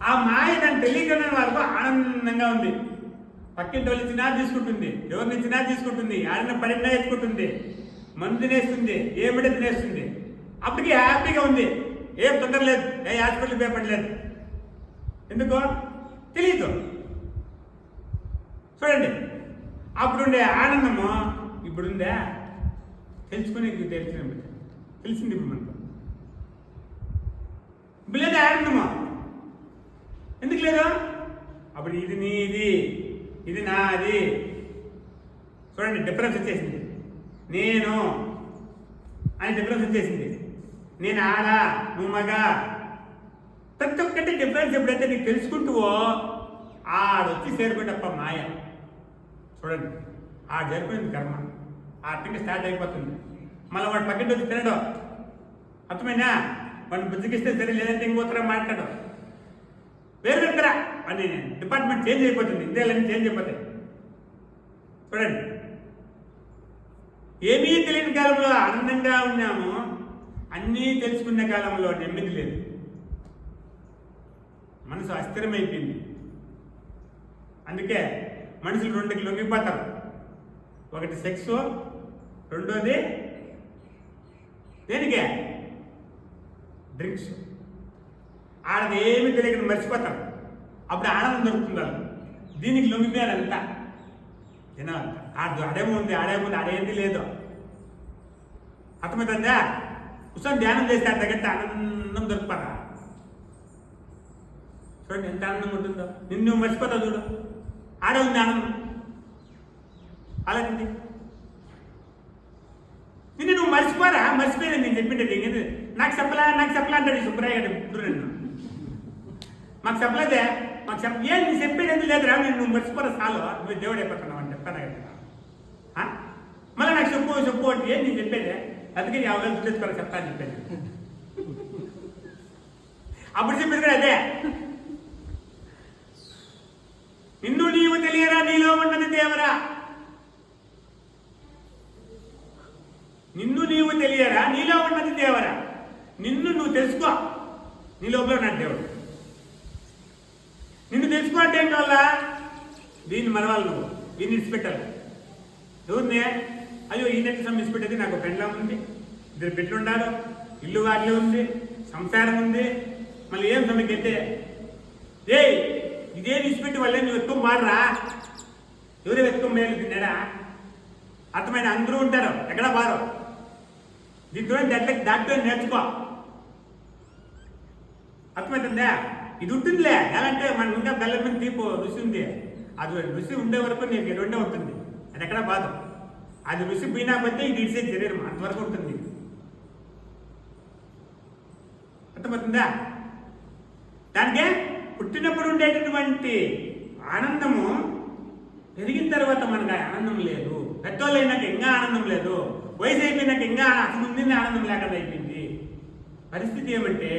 ఆ మాయ దాన్ని తెలియకుండా వరకు ఆనందంగా ఉంది. పక్కింటి వాళ్ళు ఇచ్చినా తీసుకుంటుంది, ఎవరిని ఇచ్చినా తీసుకుంటుంది, ఆడిన పడినా ఎత్తుకుంటుంది, మందు తినేస్తుంది, ఏమిటో తినేస్తుంది. అప్పటికి హ్యాపీగా ఉంది, ఏం తొందర లేదు, ఏ హాస్పిటల్ పేపడలేదు. ఎందుకో తెలియదు. చూడండి, అప్పుడుండే ఆనందము ఇప్పుడుందా? తెలిసింది ఇప్పుడు మనకు. ఇప్పుడు లేదా ఆనందము? ఎందుకు లేదు? అప్పుడు ఇది నీది, ఇది నాది. చూడండి, డిఫరెన్స్ వచ్చేసింది. నేను అని డిఫరెన్స్ వచ్చేసింది. నేను ఆడ, నువ్వు మగ. ప్రతి ఒక్కటి డిఫరెన్స్ ఎప్పుడైతే నీకు తెలుసుకుంటువో ఆడొచ్చి చేరుకుంటప్ప మాయ. చూడండి, ఆడ చేరుకునేది కర్మ. ఆ తిండి స్టార్ట్ అయిపోతుంది. మళ్ళీ వాడు పక్కన వచ్చి తినడం. అర్థమైనా? వాడిని బుద్ధికిస్తే సరే, లేదంటే ఇంకోతరా మాట్లాడడం. వేరు దగ్గర అని డిపార్ట్మెంట్ చేంజ్ అయిపోతుంది, ఇండియాలన్నీ చేంజ్ అయిపోతాయి. చూడండి, ఏమీ తెలియని కాలంలో ఆనందంగా ఉన్నాము, అన్నీ తెలుసుకునే కాలంలో నెమ్మది లేదు. మనసు అస్థిరమైపోయింది. అందుకే మనుషులు రెండుకి లొంగిపోతారు. ఒకటి సెక్స్, రెండోది దేనికే? డ్రింక్స్. ఆడది ఏమీ తెలియకుండా మర్చిపోతారు. అప్పుడు ఆనందం దొరుకుతుంది వాళ్ళు. దీనికి లొంగిపోయారంతా తినాలంట. ఆడేముంది ఆడేంది లేదు. అర్థమవుతుందా? కూర్చొని ధ్యానం చేస్తే అంతకంటే ఆనందం దొరుకుతారా? చూడండి ఎంత ఆనందం ఉంటుందో. నిన్ను నువ్వు మర్చిపోతావు. చూడు, ఆడే ఉంది ఆనందం. అలాంటి నిన్ను నువ్వు మర్చిపోరా? మర్చిపోయింది నేను చెప్పిండే. నాకు చెప్పలా అంటాడు సుబ్బరాయ గారు. ఇప్పుడు నన్ను మాకు చెప్పలేదే, ఏం నీ చెప్పేది ఎందుకు లేదురా? నువ్వు మర్చిపోరా చాలు, నువ్వు దేవుడు అయిపోతున్నావు అని చెప్తాను కదా. మళ్ళీ నాకు చెప్పు అంటే ఏం నేను చెప్పేదే? అందుకే ఎవరు గుర్తెచ్చుకోవాలి చెప్తాను చెప్పేది. అప్పుడు చెప్పేది కూడా అదే. నిన్ను నీవు తెలియరా, నీలో ఉన్నది దేవరా. నిన్ను నీవు తెలియరా, నీలో ఉన్నది దేవరా. నిన్ను నువ్వు తెలుసుకో, నీ లోపల ఉన్నాడు దేవుడు. నిన్ను తెలుసుకో అంటే ఏంటి వల్ల? దీన్ని మనవాళ్ళు, నువ్వు దీన్ని ఇడిచిపెట్టాలి. ఎవరిని? అయ్యో ఈ నెట్ ఇడిచిపెట్టేది, నాకు పెండ్లం ఉంది, ఇద్దరు బిడ్డలు ఉండాలి, ఇల్లు వాటిలో ఉంది, సంసారం ఉంది, మళ్ళీ ఏం సమీకైతే ఇదే విడిచిపెట్టి వాళ్ళే నువ్వు వెతుకొని మాడరా. ఎవరు వెతుకొని మేలు తిన్నాడా? అర్థమైన అందరూ ఉంటారు, ఎక్కడా బారు. దీంతో దాంట్లో నేర్చుకో. అర్థమవుతుందా? ఇది ఉంటుందిలే. ఎలా అంటే మనకు ఇంకా బెల్లం మీద తీపు రుచి ఉంది. అది రుచి ఉండే వరకు నీకు రెండే ఉంటుంది. అది ఎక్కడా బాధ. అది రుచి పోయినా పోతే ఇది ఇడిసే శరీరం అంతవరకు ఉంటుంది. అర్థమవుతుందా? దానికే పుట్టినప్పుడు ఉండేటటువంటి ఆనందము పెరిగిన తర్వాత మనకు ఆనందం లేదు. పెద్దోళ్ళు అయినాక ఇంకా ఆనందం లేదు. వయసు అయిపోయినాక ఇంకా అసలు ముందు ఆనందం లేకుండా అయిపోయింది. పరిస్థితి ఏమంటే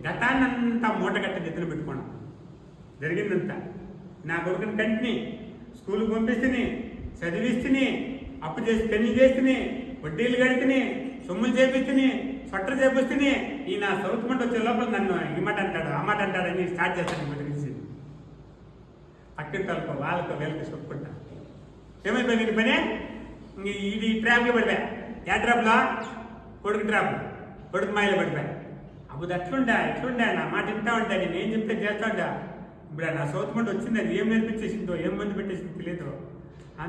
గతాన్నంతా మూటగట్ట నెత్తిన పెట్టుకోవడం జరిగిందంతా. నా కొడుకుని కంటిని స్కూల్కి పంపిస్తుని, చదివిస్తుని, అప్పు చేసి పెళ్లి చేస్తుని, వడ్డీలు కడితిని, సొమ్ములు చేపిస్తుని, స్వట్టర్ చేపిస్తుని. ఈ నా సౌత్ మంట వచ్చే లోపల నన్ను ఈ మాట అంటాడు, ఆ మాట అంటాడని స్టార్ట్ చేస్తాను. ఇప్పుడు తెలిసి పక్కింటాలకు వాళ్ళకు వీళ్ళకి చెప్పుకుంటా. ఏమైపోయింది నీ పని? ఇది ట్రాప్లో పడిపోయా. ఏ ట్రాప్లో? కొడుకు ట్రాప్, కొడుకు మాయలో పడిపోయా. అప్పుడు ఎట్లుండా నా మాట వింటా ఉంటా, నేను ఏం చెప్తే చేస్తా ఉంటా. ఇప్పుడు నా సౌత్ మంట వచ్చింది, అది ఏం నేర్పించేసిందో, ఏం మంది పెట్టేసిందో తెలియదు.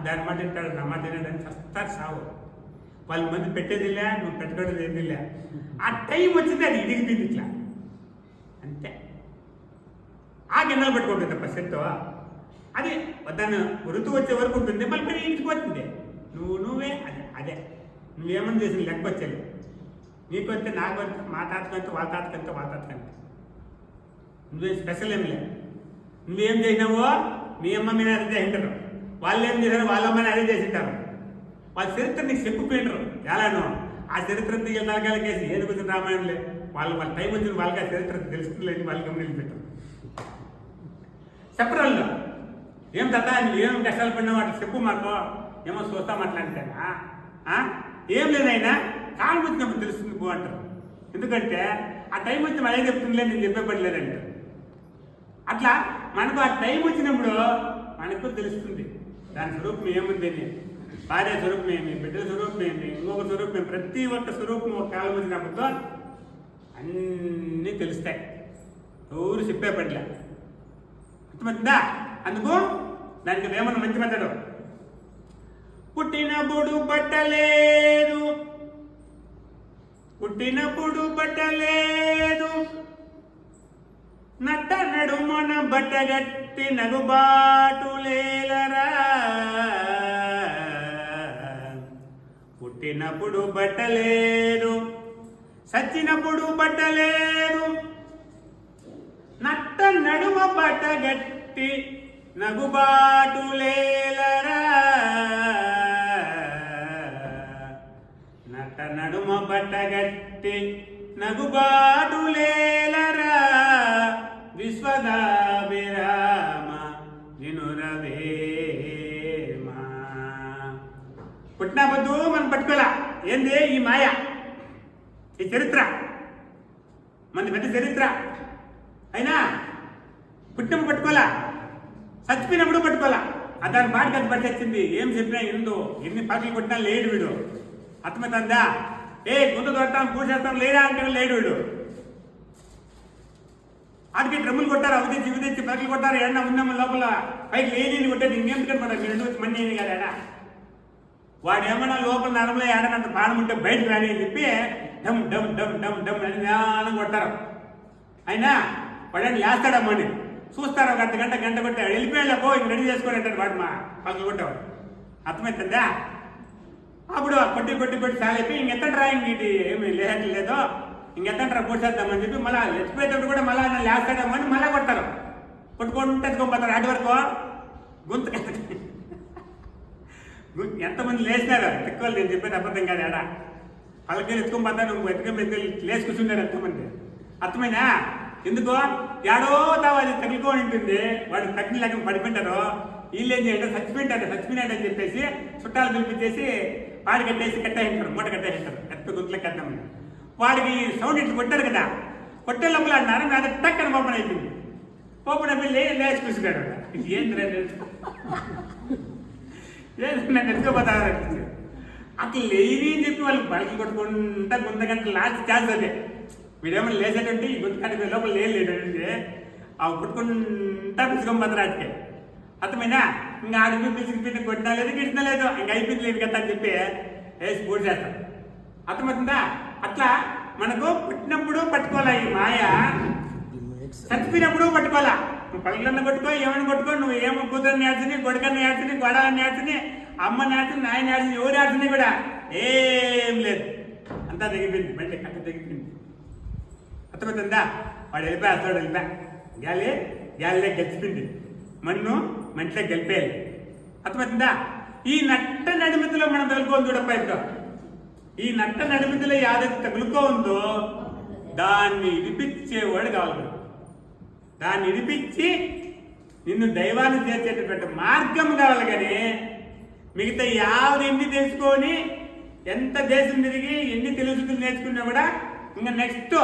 దాని మాట వింటాడు, నా మాట వినాడని చస్తారు సావు. వాళ్ళు మంది పెట్టేదిలే, నువ్వు పెట్టుకోవడం ఏందిలే. ఆ టైం వచ్చింది, అది ఇడిగిపోయింది ఇట్లా అంతే. ఆ గిన్నెలు పెట్టుకుంటుంది తప్ప సెట్తో. అది దాన్ని ఋతువు వచ్చే వరకు ఉంటుంది, మళ్ళీ పని ఇంటికి నువ్వే అదే నువ్వేమని చేసిన లెక్క వచ్చేది. నీకు వస్తే నాకు వస్తే, మా తాతకంటే వాళ్ళ తాతకంటే నువ్వేం స్పెషల్ ఏం లేదు. నువ్వేం చేసినావో మీ అమ్మ మీద అదే చేసింటారు, వాళ్ళు ఏం చేశారో వాళ్ళ అమ్మని అదే చేసింటారు. వాళ్ళ చరిత్ర నీకు చెప్పుపోయినరు ఎలానో. ఆ చరిత్ర తలకాయలకేసి ఏది కూర్చుని రామాయణంలే. వాళ్ళ టైం వచ్చిన వాళ్ళకి ఆ చరిత్ర తెలుసుకుని వాళ్ళకి గమనించి పెట్టారు. చెప్పరాళ్ళు ఏం తాత నువ్వేం కష్టాలు పడినావు అట్లా చెప్పు మాకు, ఏమో చూస్తాం అట్లా అంటేనా? ఏం లేదైనా కాలు వచ్చినప్పుడు తెలుస్తుంది పో అంటారు. ఎందుకంటే ఆ టైం వచ్చి మళ్ళీ చెప్తుందిలే, నేను చెప్పే పని లేదంటారు. అట్లా మనకు ఆ టైం వచ్చినప్పుడు మనకు తెలుస్తుంది దాని స్వరూపం ఏముంది అని. భార్య స్వరూపం ఏమి, బిడ్డల స్వరూపం ఏమి, ఇంకొక స్వరూపం ఏమి, ప్రతి ఒక్క స్వరూపం ఒక కాలం వచ్చినప్పుడు అన్నీ తెలుస్తాయి. ఎవరు చెప్పే పట్ల అర్థమవుతుందా? అందుకు దానికి వేమన మంచి మెత్తడు. పుట్టినప్పుడు బట్టలేదు, పుట్టినప్పుడు బట్టలేదు, నట్ట నడుమన బట్టగట్టి నగుబాటులేలరా. పుట్టినప్పుడు బట్టలేదు, సచ్చినప్పుడు బట్టలేదు, నట్ట నడుమ బట్టగట్టి నగుబాటులేలరా. నట్ట నడుమ బట్టగట్టి నగుబాటులేలరా. విశ్వదాభిరామ వినురవేమ. పుట్టినప్పుడు మనం పట్టుకోలే. ఏంది ఈ మాయ, ఈ చరిత్ర, మన పెద్ద చరిత్ర. అయినా పుట్టినప్పుడు పట్టుకోలే, చచ్చిపోయినప్పుడు పట్టుకోలే. దాని బాటికి అది పట్టేసింది. ఏం చెప్పినా ఎందు ఎన్ని పాటలు కొట్టినా లేడు వీడు. అర్థమవుతుందా? ఏ గుంత దొడతాం పూసేస్తాం లేదా అంటే లేడు వీడు. ఆడికి డ్రమ్ములు కొట్టారు, అవి తెచ్చి ఇవి తెచ్చి పగలు కొట్టారు. ఏమన్నా ఉందమ్మ లోపల పైకి లేని కొట్టేది ఇంకేం కనపడారు. మీరు రెండు వచ్చి మనీ ఏమి కాదు ఏడా. వాడు ఏమన్నా లోపల నరంలో ఏడనంత బాణం ఉంటే బయటకు రాని అని చెప్పి డమ్ డమ్ డమ్ డమ్ డమ్ అని జ్ఞానం కొట్టారు. అయినా వాడని లేస్తాడమ్మని చూస్తారు. ఒక గంట గంట కొట్టాడు, వెళ్ళిపోయాడు. పో ఇంక రెడీ చేసుకోండి అంటాడు వాడు. మా పగలు కొట్టేవాడు. అర్థమవుతుందా? అప్పుడు కొట్టి కొట్టి కొట్టి సాలైపోయి ఇంకెత్తంట్రా, ఇంక ఇది ఏమి లేదో ఇంకెత్తంట్రా కొట్టేద్దామని చెప్పి మళ్ళీ ఎత్తిపోయేటప్పుడు కూడా మళ్ళీ లేస్తాడమ్మని మళ్ళీ కొడతారు. కొట్టుకుంటే ఎత్తుకోపోతారు. అటు వరకు గొంతు ఎంతమంది లేచినారు తిక్కువలు. నేను చెప్పేది అబద్ధం కాదు. ఏడా పలకలు ఎత్తుకోపోతాను, నువ్వు ఎత్తుకొని లేచి కూర్చుంటారు ఎంతమంది. అర్థమైనా? ఎందుకో ఏడో తావాలి తగులుకొని ఉంటుంది. వాడు తగ్గిన లేక పడిపోయింటారు. వీళ్ళు ఏం చేయండి, చచ్చిపోయినాడని చెప్పేసి చుట్టాలు పిలిపించేసి వాడి కట్టేసి కట్టేస్తారు, మూట కట్టేస్తారు. ఎత్త గుంతులో కట్టామని వాడికి సౌండ్ ఇట్లా కొట్టారు కదా. కొట్టే లోపల అన్నారు అది టక్కన ఓపెన్ అయిపోయింది. ఓపెన్ అయిపోయి లేచి కూర్చున్నాడు. ఏంటి నన్ను ఎత్తుకోపోతారు. అట్లా లేని అని చెప్పి వాళ్ళు బయటకు కొట్టుకుంటా గుంత గంట లాస్ట్ ఛాన్స్ అదే. వీడేమన్నా లేచేటంటే ఈ గుంత కంటే లోపల లేదంటే అవి కొట్టుకుంటా పిలుచుకోపోతారు. ఆటికే అర్థమైనా? ఇంకా ఆడికి పిలిచిపోయిన కొట్టినా లేదు గిట్టినా లేదు, ఇంక అయిపోయింది లేదు కదా అని చెప్పి వేసి పూర్తి చేస్తాం. అర్థమవుతుందా? అట్లా మనకు పుట్టినప్పుడు పట్టుకోవాలా ఈ మాయ, చచ్చిపోయినప్పుడు పట్టుకోవాలా. నువ్వు పల్లెన్న కొట్టుకో, ఏమైనా కొట్టుకో, నువ్వు ఏమో కూతురు నేర్చుని, కొడుకని నేర్చుని, గొడవని నేర్చుని, అమ్మ నేర్చుని, నాయన నేర్చుని, ఎవరు నేర్చుని కూడా ఏం లేదు. అంతా తెగిపోయింది, బండి కట్ట తెగిపోయింది. అర్థమవుతుందా? వాడు వెళ్ళిపోయాడు, వెళ్ళిపోయా గాలిలో గెలిచిపోయింది. మన్ను మంచిలో గెలిపేయాలి. అర్థమవుతుందా? ఈ నట్ట నడిమితిలో మనం తగులుకోని చూడప్ప. ఈ నట్ట నడిమితిలో యాదైతే తగులుకో ఉందో దాన్ని ఇడిపించేవాడు కావాలి. దాన్ని ఇడిపించి నిన్ను దైవాన్ని చేర్చేటటువంటి మార్గం కావాలి. కానీ మిగతా ఎన్ని తెలుసుకొని ఎంత దేశం తిరిగి ఎన్ని తెలుసుకులు నేర్చుకున్నా కూడా ఇంకా నెక్స్ట్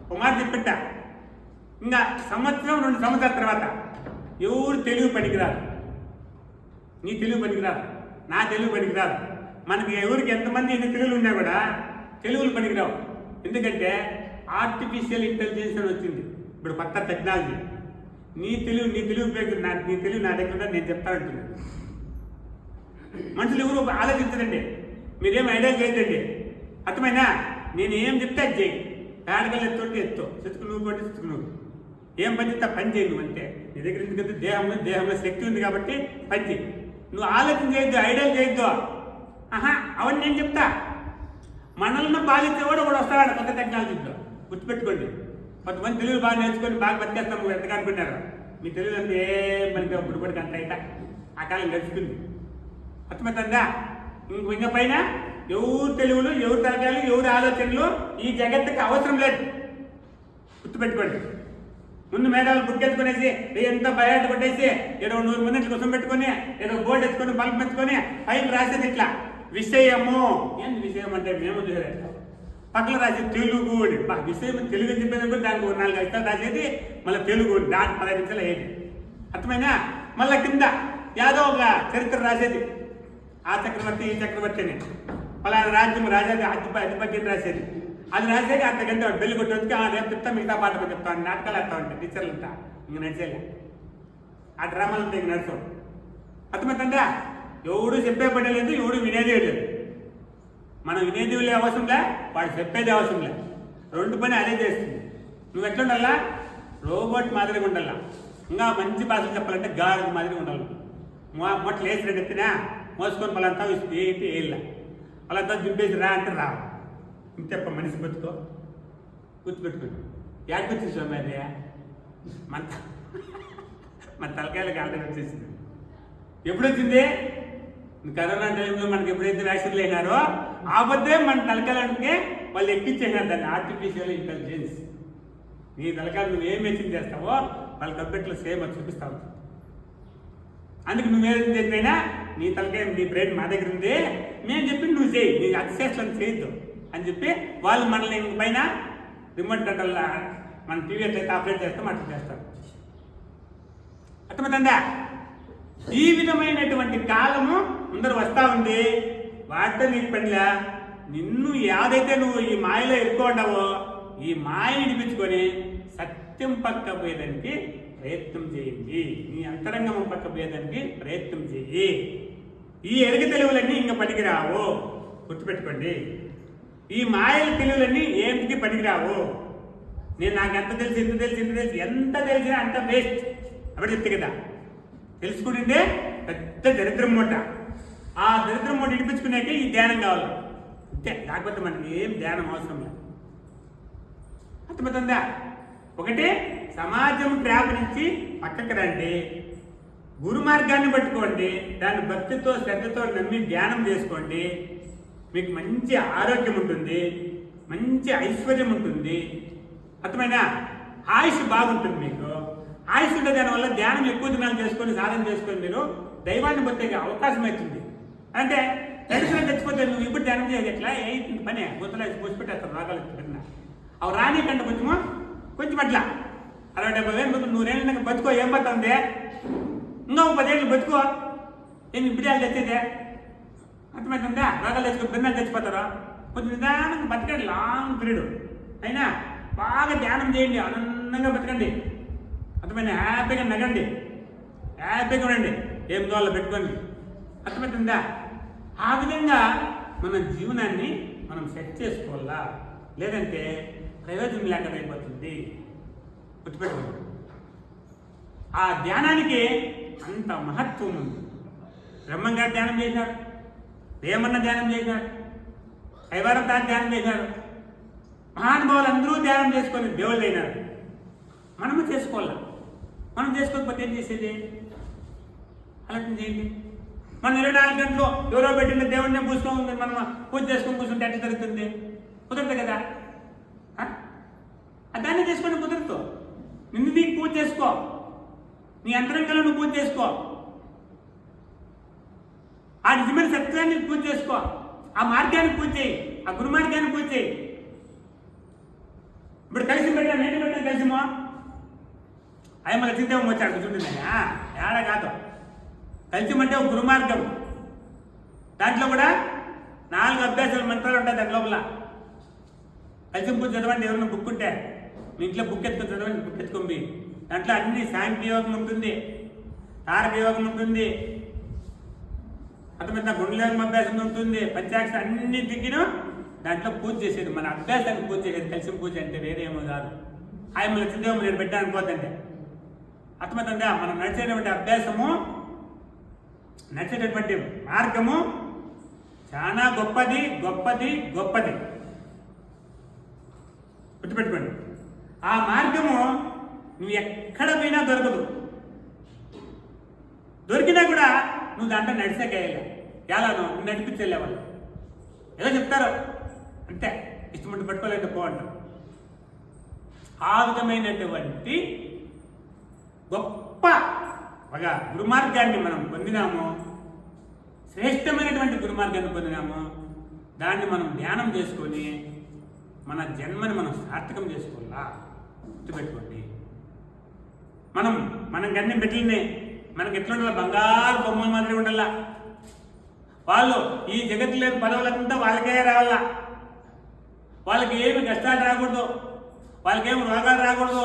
ఒక మాట చెప్పిట్ట, ఇంకా సంవత్సరం 2 సంవత్సరాల తర్వాత ఎవరు తెలుగు పనికిరాదు. నీ తెలుగు పనికిరాదు, నా తెలుగు పనికిరాదు. మనకి ఎవరికి ఎంతమంది ఎన్ని తెలుగులు ఉన్నా కూడా తెలుగులు పనికిరావు. ఎందుకంటే ఆర్టిఫిషియల్ ఇంటెలిజెన్స్ అని వచ్చింది ఇప్పుడు, కొత్త టెక్నాలజీ. నీ తెలుగు ఉపయోగించి నీ తెలుగు నా దగ్గర నేను చెప్తా ఉంటుంది. మనుషులు ఎవరు ఆలోచించదండి, మీరేం ఐడియా చేయదండి. అర్థమైనా? నేను ఏం చెప్తే అది చేయి. పేడగలు ఎత్తు చెతుకు నువ్వు కొట్టి చెతుకు నువ్వు ఏం పని చెప్తా పని చేయి. నువ్వు అంతే. నీ దగ్గర ఎందుకంటే దేహంలో శక్తి ఉంది కాబట్టి పని చేయి. నువ్వు ఆలోచన చేయొద్దు, ఐడియా చేయొద్దు. అవన్నీ నేను చెప్తా. మనల్ని పాలించేవాడు కూడా వస్తాడు కొత్త టెక్నాలజీతో. గుర్తుపెట్టుకోండి. కొంతమంది తెలుగు బాగా నేర్చుకొని బాగా బతికేస్తాం ఎంతగా అనుకుంటారు. మీ తెలుగు అంటే ఏం పనికి ఇప్పుడు పడికి అంత అయితే ఆ కాలం గడిచిపోయింది. అర్థమవుతుందా? ఇంకా పైన ఎవరు తెలుగులు, ఎవరు తలకాయలు, ఎవరు ఆలోచనలు ఈ జగత్తుకి అవసరం లేదు. గుర్తుపెట్టుకోండి. ముందు మేఘాలు బుక్కెత్తుకునేసి ఎంత బయట కొట్టేసి ఏదో 100 మంది కోసం పెట్టుకొని ఏదో బోర్డు ఎత్తుకొని బల్బ్ ఎత్తుకొని పైకి రాసేది ఇట్లా విషయము. ఏంటి విషయం అంటే మేము చూసేది పక్కన రాసేది తెలుగు అని. విషయం తెలుగు చెప్పేది కూడా దానికి 4 అక్షరాలు రాసేది, మళ్ళీ తెలుగు దాని 15 నిమిషాలు అయ్యేది. అర్థమైనా? మళ్ళీ కింద యాదో ఒక చరిత్ర రాసేది, ఆ చక్రవర్తి ఈ చక్రవర్తి అని, పలానా రాజ్యం రాజాది అధిపత్యం రాసేది. అది రాసేది అంతకంటే బెల్లి కొట్టేందుకు రేపు చెప్తా, మిగతా పాట చెప్తాను, నాటకాలు వేస్తా ఉంటాయి టీచర్లు అంతా. ఇంక నడిచేలే ఆ డ్రామాలు ఉంటాయి, ఇంక నడుస్తాం. అర్థమవుతుందా? ఎవడు చెప్పే పని లేదు, ఎవడు వినేదే లేదు. మనం వినేది అవసరంలే, వాడు చెప్పేది అవసరంలే. 2 పని అదే చేస్తుంది. నువ్వు ఎట్లా ఉండాలా? రోబోట్ మాదిరిగా ఉండాలా. ఇంకా మంచి భాషలు చెప్పాలంటే గాడి మాదిరిగా ఉండాలి. మొట్టలు వేసి ఎత్తినా మోసుకొని పలంతా ఏంటి వేయాల, వాళ్ళంతా దింపేసి రా అంటే రా. ఇంతప్ప మనిషి బతుకో గుర్తుపెట్టుకోండి. యాడికి వచ్చేసి స్వామి అది మన తలకాయలకు ఆర్డర్ వచ్చేసింది. ఎప్పుడు వచ్చింది? కరోనా టైంలో మనకి ఎప్పుడైతే వ్యాక్సిన్లు అయినారో ఆ బద్దే మన తలకాయలకే వాళ్ళు ఎక్కించేసినారు దాన్ని, ఆర్టిఫిషియల్ ఇంటెలిజెన్స్. నీ తలకాయలు నువ్వు ఏం మెచ్చింగ్ చేస్తావో వాళ్ళ కంప్యూటర్లో సేమ్ అది చూపిస్తా ఉంటుంది. అందుకు నువ్వేం చేసినైనా నీ తలకాయ నీ బ్రెయిన్ మా దగ్గర ఉంది, మేము చెప్పి నువ్వు చేయి, నీ అతిశేషాలను చేయొద్దు అని చెప్పి వాళ్ళు మనల్ని పైన రిమోట్ కంట్రోల్ మన టీవీ ఎట్లయితే ఆపరేట్ చేస్తాం అట్లా చేస్తారు. అర్థమవుతుందా? ఈ విధమైనటువంటి కాలము ముందర వస్తూ ఉంది. వాటితో నీకు పనిలా. నిన్ను ఏదైతే నువ్వు ఈ మాయలో ఇరుక్కోండావో ఈ మాయని విడిపించుకొని సత్యం పక్క పోయేదానికి ప్రయత్నం చేయండి. నీ అంతరంగం పక్క పోయేదానికి ప్రయత్నం చేయి. ఈ ఎరుగ తెలివులన్నీ ఇంకా పనికిరావు, గుర్తుపెట్టుకోండి. ఈ మాయల తెలివులన్నీ ఏంటికి పనికిరావు. నేను నాకు ఎంత తెలిసి ఇంత తెలిసి ఇంత తెలిసి ఎంత తెలిసినా అంత వేస్ట్ అప్పుడు చెప్తే కదా. తెలుసుకుంటుంటే పెద్ద దరిద్రం మూట. ఆ దరిద్రం మూట ఇడిపించుకునేకే ఈ ధ్యానం కావాలి అంతే. లేకపోతే మనకి ఏం ధ్యానం అవసరం లేదు. అర్థమవుతుందా? ఒకటి సమాజం ట్రాప్ నుంచి పక్కకి రండి, గురు మార్గాన్ని పట్టుకోండి, దాన్ని భక్తితో శ్రద్ధతో నమ్మి ధ్యానం చేసుకోండి. మీకు మంచి ఆరోగ్యం ఉంటుంది, మంచి ఐశ్వర్యం ఉంటుంది. అర్థమైనా? ఆయుష్ బాగుంటుంది. మీకు ఆయుష్ ఉండే దానివల్ల ధ్యానం ఎక్కువ దినాలు చేసుకొని సాధన చేసుకొని మీరు దైవాన్ని పొందే అవకాశం అవుతుంది. అంటే దర్శనం తెచ్చిపోతే నువ్వు ఇప్పుడు ధ్యానం చేయాలి ఎట్లా అవుతుంది పని గుంతలో పూసిపెట్టేస్తారు రాగాలు పెట్టిన అవి రాని కంటే కొంచెం అట్లా 60-70 100 బతుకో. ఏం పడుతుంది? ఇంకా 10 ఏళ్ళు బతుకో. ఏమి బిడ్డలు తెచ్చేదే? అర్థమవుతుందా? రాగాలు తెచ్చుకొని బిన్నాలు తెచ్చిపోతారు. కొంచెం నిదానంగా బతకండి, లాంగ్ పీరియడ్ అయినా బాగా ధ్యానం చేయండి, ఆనందంగా బతకండి. అర్థమైనా? హ్యాపీగా నగండి, హ్యాపీగా ఉండండి, ఏం దోళ్ళు పెట్టుకోండి. అర్థమవుతుందా? ఆ విధంగా మన జీవనాన్ని మనం సెట్ చేసుకోవాలా, లేదంటే ప్రయోజనం లేకపోతుంది. గుర్తుపెట్టుకోండి. ఆ ధ్యానానికి అంత మహత్వం ఉంది. బ్రహ్మంగారు ధ్యానం చేశారు, వేమన్న ధ్యానం చేశారు, కైవారం తాను ధ్యానం చేశారు. మహానుభావులు అందరూ ధ్యానం చేసుకొని దేవుళ్ళు అయినారు. మనము చేసుకోవాలా. మనం చేసుకోకపోతే ఏం చేసేది? ఆలోచన చేయండి. మనం 24 గంటలు ఎవరో పెట్టిన దేవుడిని పూసుకో మనం పూజ చేసుకొని కూర్చుంటే ఎట్లా జరుగుతుంది? కుదరదు కదా. దాన్ని చేసుకొని కుదరదు. నిన్ను నీకు పూజ చేసుకో, నీ అంతరంగంలో నువ్వు పూజ చేసుకో, ఆ నిజమైన సత్యాన్ని పూజ చేసుకో, ఆ మార్గాన్ని పూజ చేయి, ఆ గురు మార్గాన్ని పూజ చేయి. ఇప్పుడు కలిసి పెట్టా, నేను పెట్టా కలిసిమో అయ్యమ్మ లక్ష్మీదేవం వచ్చాడు కూర్చుంటుందా? ఏడా కాదు. కలిసిమంటే ఒక గురు మార్గం. దాంట్లో కూడా 4 అభ్యాసాల మంత్రాలు ఉంటాయి దాని లోపల. కలిసి పూజ చదవండి. ఎవరైనా బుక్ ఉంటే మీ ఇంట్లో బుక్ ఎత్తుకొని చదవండి, బుక్ ఎత్తుకొని. దాంట్లో అన్ని సాంఖ్య యోగం ఉంటుంది, తారక యోగం ఉంటుంది, అర్థమైనా గుండెలోగం అభ్యాసం ఉంటుంది, పంచాక్షర అన్ని దిగిన దాంట్లో పూజ చేసేది. మన అభ్యాసానికి పూజ చేసేది కలిసి పూజ అంటే వేరేమో కాదు. ఆయన లక్ష్మీదేవం నేను పెట్టాను అనుకోద్దంటే. అర్థమవుతుందా? మనం నడిచేటువంటి అభ్యాసము, నడిచేటటువంటి మార్గము చాలా గొప్పది గొప్పది గొప్పది. గుర్తుపెట్టుకోండి. ఆ మార్గము నువ్వు ఎక్కడ పోయినా దొరకదు. దొరికినా కూడా నువ్వు దాంట్లో నడిచేకేయాలి. ఎలా నువ్వు నడిపించేలే వాళ్ళు ఏదో చెప్తారు అంతే, ఇష్టమంటే పట్టుకోలేక పోంటారు. ఆ విధమైనటువంటి గొప్ప ఒక గురుమార్గాన్ని మనం పొందినాము, శ్రేష్టమైనటువంటి గురుమార్గాన్ని పొందినాము. దాన్ని మనం ధ్యానం చేసుకొని మన జన్మని మనం సార్థకం చేసుకోవాలా. గుర్తుపెట్టుకోండి. మనం కన్నీ బిడ్డలనే మనకి ఎట్లా ఉండాలి, బంగారు బొమ్మల మాదిరి ఉండాలా. వాళ్ళు ఈ జగత్తు లేని పదవులంతా వాళ్ళకే రావాలా. వాళ్ళకి ఏమి కష్టాలు రాకూడదు, వాళ్ళకేమి రోగాలు రాకూడదు.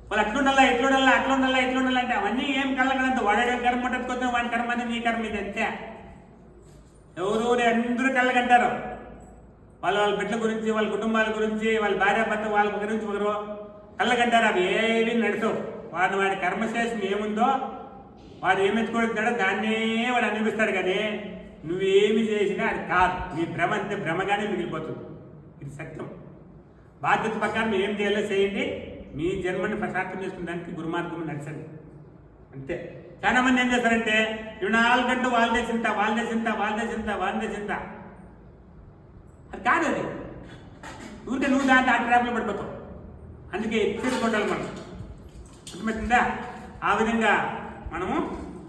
వాళ్ళు అట్లుండాలా ఎట్లుండాలా అట్లుండాలా ఎట్లుండాలా అంటే అవన్నీ ఏం కళ్ళగలంత వాడే కర్మ పట్టుకొస్తే వాడి కర్మ అది నీ కర్మ ఇది అంతే. ఎవరు అందరూ కళ్ళగంటారు వాళ్ళ బిడ్డల గురించి, వాళ్ళ కుటుంబాల గురించి, వాళ్ళ భార్య భర్త వాళ్ళ గురించి ఒకరు కళ్ళగంటారు. అవి ఏవి నడుచవు. వాడి కర్మశేషం ఏముందో వాడు ఏమెత్తుకుంటాడో దాన్నే వాడు అనిపిస్తాడు. కానీ నువ్వేమి చేసినా అది కాదు. నీ భ్రమ అంతే భ్రమగానే మిగిలిపోతుంది. ఇది సత్యం. బాధ్యత ప్రకారం మీరు ఏం చేయాలో చేయండి. మీ జన్మని ప్రశాంతం చేసుకునేదానికి గురుమార్గం నడిచండి అంతే. చాలా మంది ఏం చేస్తారంటే 24 గంటలు వాళ్ళదే చింత అది కాదు. అది ఊరికే నువ్వు దాంట్లో ఆ ట్రాప్లో పడిపోతావు. అందుకే ఎత్తుకుంటాలి మనం. అర్థమవుతుందా? ఆ విధంగా మనము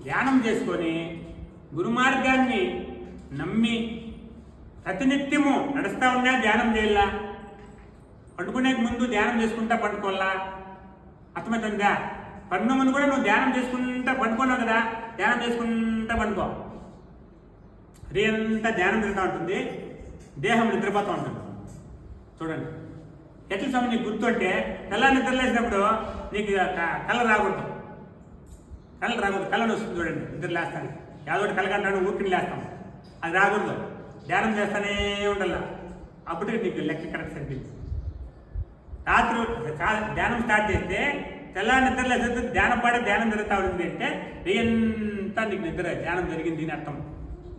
ధ్యానం చేసుకొని గురుమార్గాన్ని నమ్మి ప్రతినిత్యము నడుస్తూ ఉన్నా ధ్యానం చేయాలా. పండుకునే ముందు ధ్యానం చేసుకుంటా పండుకోవాలా. అర్థమవుతుందా? పండుగ ముందు కూడా నువ్వు ధ్యానం చేసుకుంటా పండుకున్నావు కదా, ధ్యానం చేసుకుంటా పండుకో. అది అంతా ధ్యానం తిరుగుతూ ఉంటుంది, దేహం నిద్రపోతూ ఉంటుంది. చూడండి ఎట్ల సమయం నీకు గుర్తు అంటే తెల్లారి నిద్రలేసినప్పుడు నీకు కళ్ళ రాకూడదు. కళ్ళను వస్తుంది. చూడండి నిద్ర లేస్తాను యాదో ఒకటి కలగంటాడు ఊరికి లేస్తాం, అది రాకూడదు. ధ్యానం చేస్తానే ఉండాల. అప్పుడు నీకు లెక్క కరెక్ట్ అనిపించింది. రాత్రి ధ్యానం స్టార్ట్ చేస్తే తెల్లారి నిద్రలేస్తే ధ్యానం జరుగుతూ ఉంటుంది అంటే అంతా నీకు ధ్యానం జరిగింది అని అర్థం.